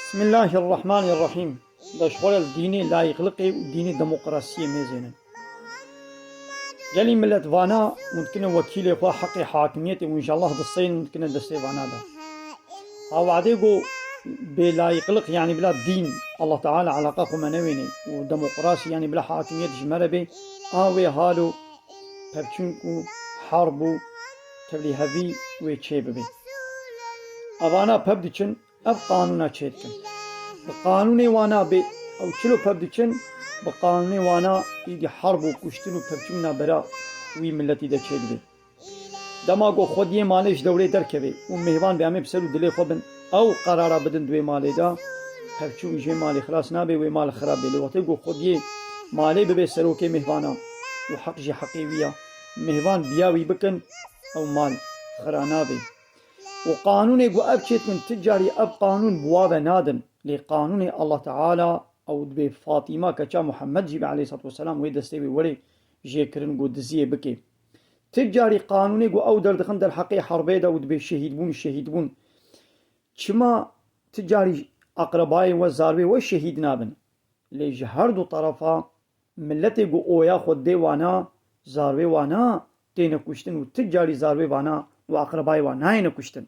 بسم الله الرحمن الرحيم. دشخول الديني لايقلقي وديني ديمقراطية ميزين جالي ملت فانا ممكن وكيل اخوة حقي حاكميتي وان شاء الله دصين ممكن دستي فانا ده او عديقو بلايقلق يعني بلا دين الله تعالى علاقة منويني وديمقراطي يعني بلا حاكمية جمالة بي اوي هالو ببچونكو حربو تبلي هفي ويتشيب بي اوانا ببدچن اب قانونا چيتكن بقانوني وانا بي او چلو پبدچن بقانوني وانا يدي حرب و کشتن و پبچونا برا وي ملتي ده چيد بي دماغو خوديه مالش دولي دركبي و مهوان بي امي بسلو دلي خوبن او قرارا بدن دوي مالي دا پبچو جي مالي خلاص نابي وي مال خراب بي لوقتي گو خوديه مالي ببي سروكي مهوانا و حق جي حقيوية مهوان بياوي بكن او مال خرانا بي وقانوني گو اب چيتكن تجاري اب قانون بوابة نادن لقانون الله تعالى او دبي فاطمة كچا محمد جيب عليه الصلاة والسلام وي دستي بي وري جيكرن گو دزيه بكي تجاري قانوني گو او دردخن در حقي حربي دا ودبي شهيد بون چما تجاري اقربائي وزاروي وشهيد نابن ليج هر دو طرفا ملتي گو اويا خود دي وانا زاروي وانا تينا كشتن و تجاري زاروي وانا و اقربائي وانا ينا كشتن